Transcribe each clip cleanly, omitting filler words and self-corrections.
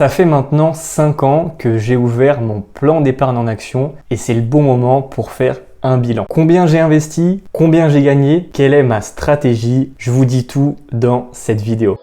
Ça fait maintenant 5 ans que j'ai ouvert mon plan d'épargne en action et c'est le bon moment pour faire un bilan. Combien j'ai investi, combien j'ai gagné, quelle est ma stratégie, je vous dis tout dans cette vidéo.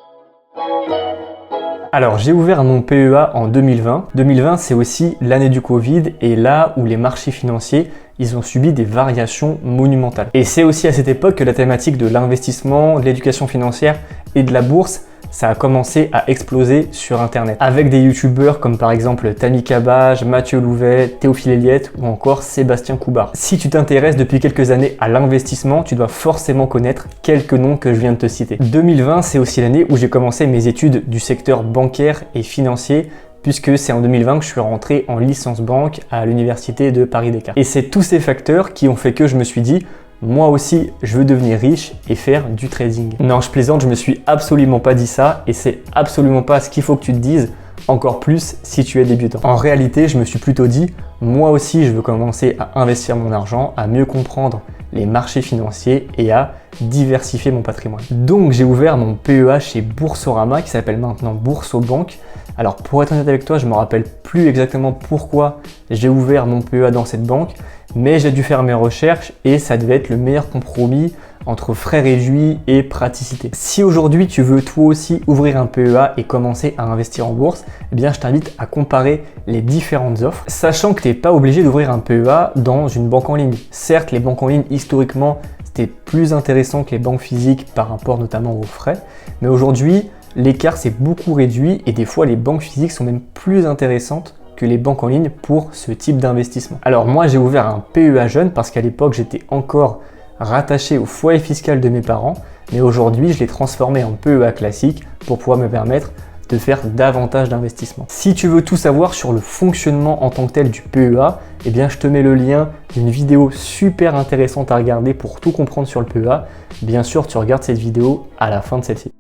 Alors j'ai ouvert mon PEA en 2020. 2020 c'est aussi l'année du Covid et là où les marchés financiers ils ont subi des variations monumentales. Et c'est aussi à cette époque que la thématique de l'investissement, de l'éducation financière et de la bourse ça a commencé à exploser sur internet avec des youtubeurs comme par exemple Tammy Cabage, Mathieu Louvet, Théophile Elliott ou encore Sébastien Coubard. Si tu t'intéresses depuis quelques années à l'investissement, tu dois forcément connaître quelques noms que je viens de te citer. 2020, c'est aussi l'année où j'ai commencé mes études du secteur bancaire et financier puisque c'est en 2020 que je suis rentré en licence banque à l'université de Paris-Descartes. Et c'est tous ces facteurs qui ont fait que je me suis dit moi aussi, je veux devenir riche et faire du trading. Non, je plaisante, je me suis absolument pas dit ça et c'est absolument pas ce qu'il faut que tu te dises, encore plus si tu es débutant. En réalité, je me suis plutôt dit, moi aussi, je veux commencer à investir mon argent, à mieux comprendre les marchés financiers et à diversifier mon patrimoine. Donc, j'ai ouvert mon PEA chez Boursorama qui s'appelle maintenant Boursobank. Alors, pour être honnête avec toi, je me rappelle plus exactement pourquoi j'ai ouvert mon PEA dans cette banque, mais j'ai dû faire mes recherches et ça devait être le meilleur compromis entre frais réduits et praticité. Si aujourd'hui tu veux toi aussi ouvrir un PEA et commencer à investir en bourse, eh bien je t'invite à comparer les différentes offres, sachant que tu n'es pas obligé d'ouvrir un PEA dans une banque en ligne. Certes, les banques en ligne historiquement c'était plus intéressant que les banques physiques par rapport notamment aux frais, mais aujourd'hui l'écart s'est beaucoup réduit et des fois les banques physiques sont même plus intéressantes que les banques en ligne pour ce type d'investissement. Alors moi j'ai ouvert un PEA jeune parce qu'à l'époque j'étais encore rattaché au foyer fiscal de mes parents, mais aujourd'hui je l'ai transformé en PEA classique pour pouvoir me permettre de faire davantage d'investissements. Si tu veux tout savoir sur le fonctionnement en tant que tel du PEA, eh bien je te mets le lien d'une vidéo super intéressante à regarder pour tout comprendre sur le PEA. Bien sûr tu regardes cette vidéo à la fin de celle-ci.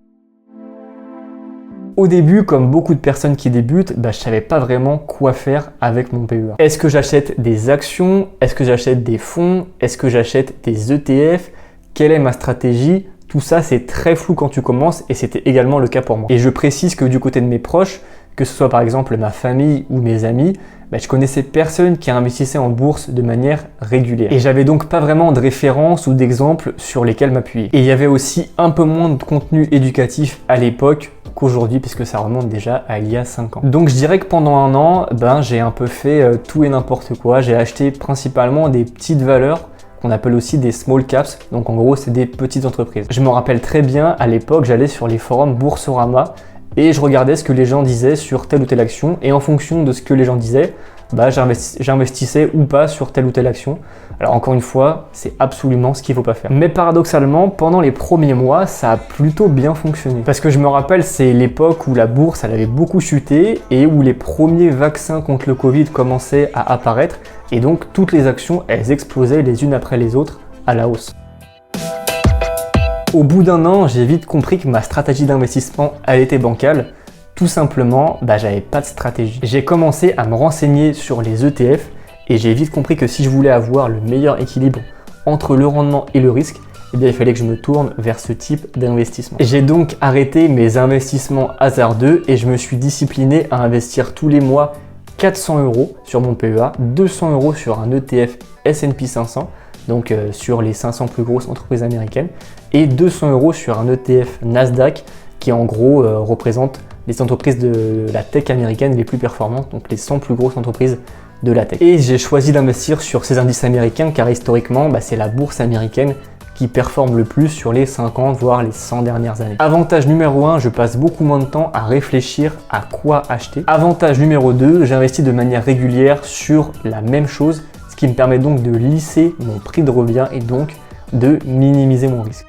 Au début, comme beaucoup de personnes qui débutent, je ne savais pas vraiment quoi faire avec mon PEA. Est-ce que j'achète des actions? Est-ce que j'achète des fonds? Est-ce que j'achète des ETF? Quelle est ma stratégie? Tout ça, c'est très flou quand tu commences et c'était également le cas pour moi. Et je précise que du côté de mes proches, que ce soit par exemple ma famille ou mes amis, je connaissais personne qui investissaient en bourse de manière régulière. Et j'avais donc pas vraiment de références ou d'exemples sur lesquels m'appuyer. Et il y avait aussi un peu moins de contenu éducatif à l'époque qu'aujourd'hui puisque ça remonte déjà à il y a 5 ans. Donc je dirais que pendant un an, j'ai un peu fait tout et n'importe quoi. J'ai acheté principalement des petites valeurs qu'on appelle aussi des small caps. Donc en gros, c'est des petites entreprises. Je me rappelle très bien, à l'époque, j'allais sur les forums Boursorama et je regardais ce que les gens disaient sur telle ou telle action et en fonction de ce que les gens disaient, j'investissais ou pas sur telle ou telle action. Alors encore une fois, c'est absolument ce qu'il ne faut pas faire. Mais paradoxalement, pendant les premiers mois, ça a plutôt bien fonctionné. Parce que je me rappelle, c'est l'époque où la bourse elle avait beaucoup chuté et où les premiers vaccins contre le Covid commençaient à apparaître et donc toutes les actions, elles explosaient les unes après les autres à la hausse. Au bout d'un an, j'ai vite compris que ma stratégie d'investissement, elle était bancale. Tout simplement, j'avais pas de stratégie. J'ai commencé à me renseigner sur les ETF et j'ai vite compris que si je voulais avoir le meilleur équilibre entre le rendement et le risque, il fallait que je me tourne vers ce type d'investissement. J'ai donc arrêté mes investissements hasardeux et je me suis discipliné à investir tous les mois 400 € sur mon PEA, 200 € sur un ETF S&P 500, donc sur les 500 plus grosses entreprises américaines, et 200 € sur un ETF Nasdaq qui en gros représente les entreprises de la tech américaine les plus performantes, donc les 100 plus grosses entreprises de la tech. Et j'ai choisi d'investir sur ces indices américains car historiquement, c'est la bourse américaine qui performe le plus sur les 50 voire les 100 dernières années. Avantage numéro 1, je passe beaucoup moins de temps à réfléchir à quoi acheter. Avantage numéro 2, j'investis de manière régulière sur la même chose, ce qui me permet donc de lisser mon prix de revient et donc de minimiser mon risque.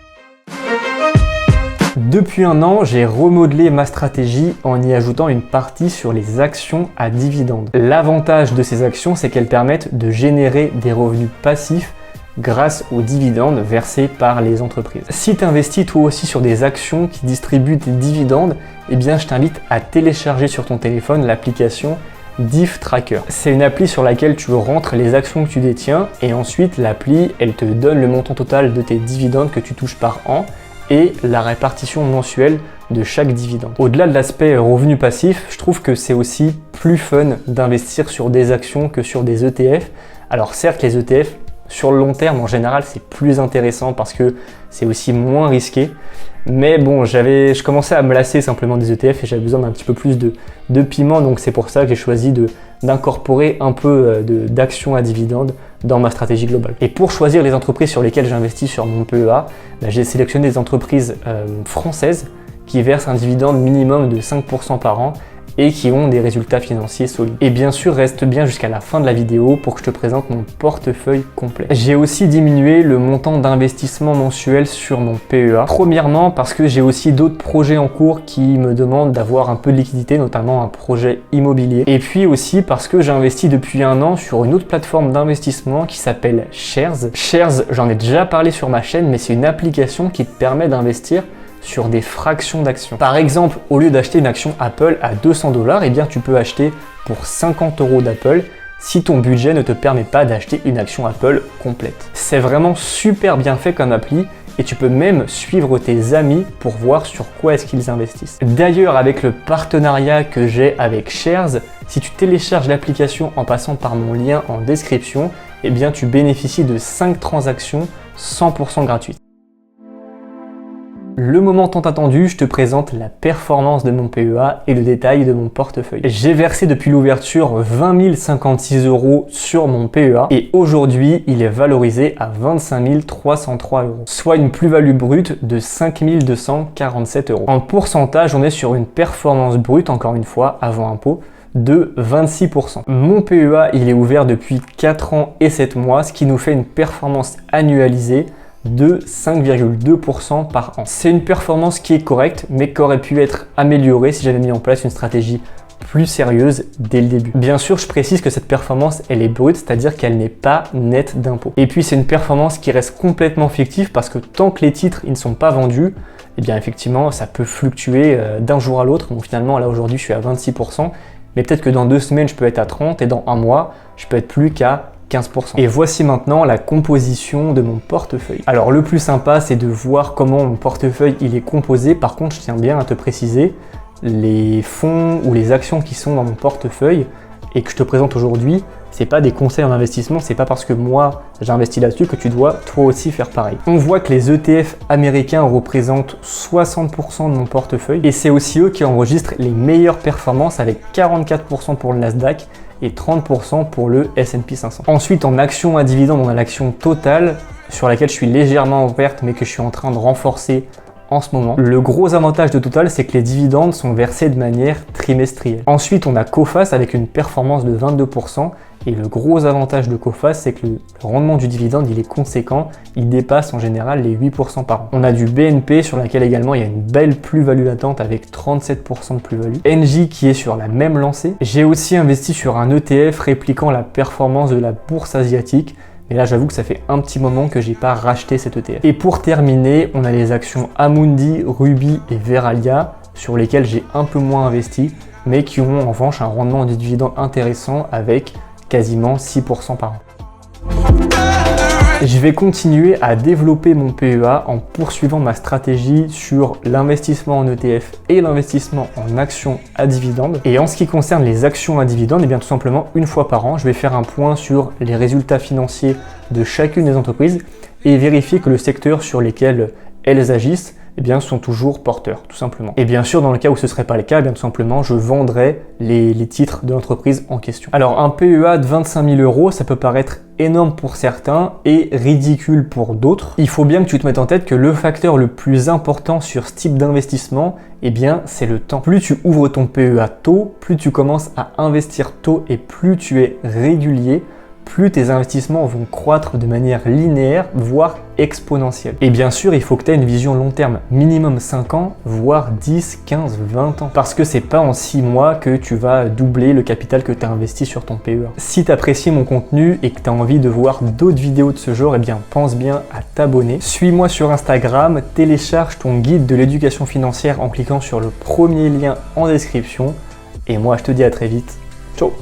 Depuis un an, j'ai remodelé ma stratégie en y ajoutant une partie sur les actions à dividendes. L'avantage de ces actions, c'est qu'elles permettent de générer des revenus passifs grâce aux dividendes versés par les entreprises. Si tu investis toi aussi sur des actions qui distribuent des dividendes, je t'invite à télécharger sur ton téléphone l'application Div Tracker. C'est une appli sur laquelle tu rentres les actions que tu détiens et ensuite l'appli, elle te donne le montant total de tes dividendes que tu touches par an et la répartition mensuelle de chaque dividende. Au-delà de l'aspect revenu passif, je trouve que c'est aussi plus fun d'investir sur des actions que sur des ETF. Alors certes, les ETF, sur le long terme, en général, c'est plus intéressant parce que c'est aussi moins risqué. Mais bon, je commençais à me lasser simplement des ETF et j'avais besoin d'un petit peu plus de piment. Donc c'est pour ça que j'ai choisi d'incorporer un peu d'actions à dividendes dans ma stratégie globale. Et pour choisir les entreprises sur lesquelles j'investis sur mon PEA, j'ai sélectionné des entreprises françaises qui versent un dividende minimum de 5% par an et qui ont des résultats financiers solides. Et bien sûr, reste bien jusqu'à la fin de la vidéo pour que je te présente mon portefeuille complet. J'ai aussi diminué le montant d'investissement mensuel sur mon PEA. Premièrement, parce que j'ai aussi d'autres projets en cours qui me demandent d'avoir un peu de liquidité, notamment un projet immobilier. Et puis aussi parce que j'ai investi depuis 1 an sur une autre plateforme d'investissement qui s'appelle Shares. Shares, j'en ai déjà parlé sur ma chaîne, mais c'est une application qui te permet d'investir sur des fractions d'actions. Par exemple, au lieu d'acheter une action Apple à 200 $, eh bien tu peux acheter pour 50 € d'Apple si ton budget ne te permet pas d'acheter une action Apple complète. C'est vraiment super bien fait comme appli et tu peux même suivre tes amis pour voir sur quoi est-ce qu'ils investissent. D'ailleurs, avec le partenariat que j'ai avec Shares, si tu télécharges l'application en passant par mon lien en description, eh bien tu bénéficies de 5 transactions 100% gratuites. Le moment tant attendu, je te présente la performance de mon PEA et le détail de mon portefeuille. J'ai versé depuis l'ouverture 20 056 € sur mon PEA et aujourd'hui, il est valorisé à 25 303 €, soit une plus-value brute de 5 247 €. En pourcentage, on est sur une performance brute, encore une fois, avant impôt, de 26%. Mon PEA, il est ouvert depuis 4 ans et 7 mois, ce qui nous fait une performance annualisée de 5,2% par an. C'est une performance qui est correcte, mais qui aurait pu être améliorée si j'avais mis en place une stratégie plus sérieuse dès le début. Bien sûr, je précise que cette performance, elle est brute, c'est-à-dire qu'elle n'est pas nette d'impôts. Et puis, c'est une performance qui reste complètement fictive parce que tant que les titres ils ne sont pas vendus, eh bien effectivement, ça peut fluctuer d'un jour à l'autre. Bon, finalement, là aujourd'hui, je suis à 26%, mais peut-être que dans 2 semaines, je peux être à 30% et dans 1 mois, je peux être plus qu'à 15%. Et voici maintenant la composition de mon portefeuille. Alors le plus sympa, c'est de voir comment mon portefeuille il est composé. Par contre, je tiens bien à te préciser, les fonds ou les actions qui sont dans mon portefeuille et que je te présente aujourd'hui, c'est pas des conseils en investissement, c'est pas parce que moi j'investis là-dessus que tu dois toi aussi faire pareil. On voit que les ETF américains représentent 60% de mon portefeuille et c'est aussi eux qui enregistrent les meilleures performances avec 44% pour le Nasdaq et 30% pour le S&P 500. Ensuite, en action à dividende, on a l'action Total sur laquelle je suis légèrement ouverte mais que je suis en train de renforcer en ce moment. Le gros avantage de Total, c'est que les dividendes sont versés de manière trimestrielle. Ensuite, on a Coface avec une performance de 22%. Et le gros avantage de Coface, c'est que le rendement du dividende, il est conséquent. Il dépasse en général les 8% par an. On a du BNP sur laquelle également il y a une belle plus-value latente avec 37% de plus-value. Engie qui est sur la même lancée. J'ai aussi investi sur un ETF répliquant la performance de la bourse asiatique. Mais là, j'avoue que ça fait un petit moment que j'ai pas racheté cet ETF. Et pour terminer, on a les actions Amundi, Ruby et Veralia sur lesquelles j'ai un peu moins investi, mais qui ont en revanche un rendement de dividende intéressant avec quasiment 6% par an. Je vais continuer à développer mon PEA en poursuivant ma stratégie sur l'investissement en ETF et l'investissement en actions à dividendes. Et en ce qui concerne les actions à dividendes, eh bien tout simplement une fois par an, je vais faire un point sur les résultats financiers de chacune des entreprises et vérifier que le secteur sur lequel elles agissent eh bien, sont toujours porteurs, tout simplement. Et bien sûr, dans le cas où ce ne serait pas le cas, eh bien, tout simplement, je vendrai les titres de l'entreprise en question. Alors, un PEA de 25 000 €, ça peut paraître énorme pour certains et ridicule pour d'autres. Il faut bien que tu te mettes en tête que le facteur le plus important sur ce type d'investissement, eh bien, c'est le temps. Plus tu ouvres ton PEA tôt, plus tu commences à investir tôt et plus tu es régulier, plus tes investissements vont croître de manière linéaire, voire exponentielle. Et bien sûr, il faut que tu aies une vision long terme, minimum 5 ans, voire 10, 15, 20 ans. Parce que c'est pas en 6 mois que tu vas doubler le capital que tu as investi sur ton PEA. Si tu apprécies mon contenu et que tu as envie de voir d'autres vidéos de ce genre, eh bien pense bien à t'abonner. Suis-moi sur Instagram, télécharge ton guide de l'éducation financière en cliquant sur le premier lien en description. Et moi, je te dis à très vite. Ciao!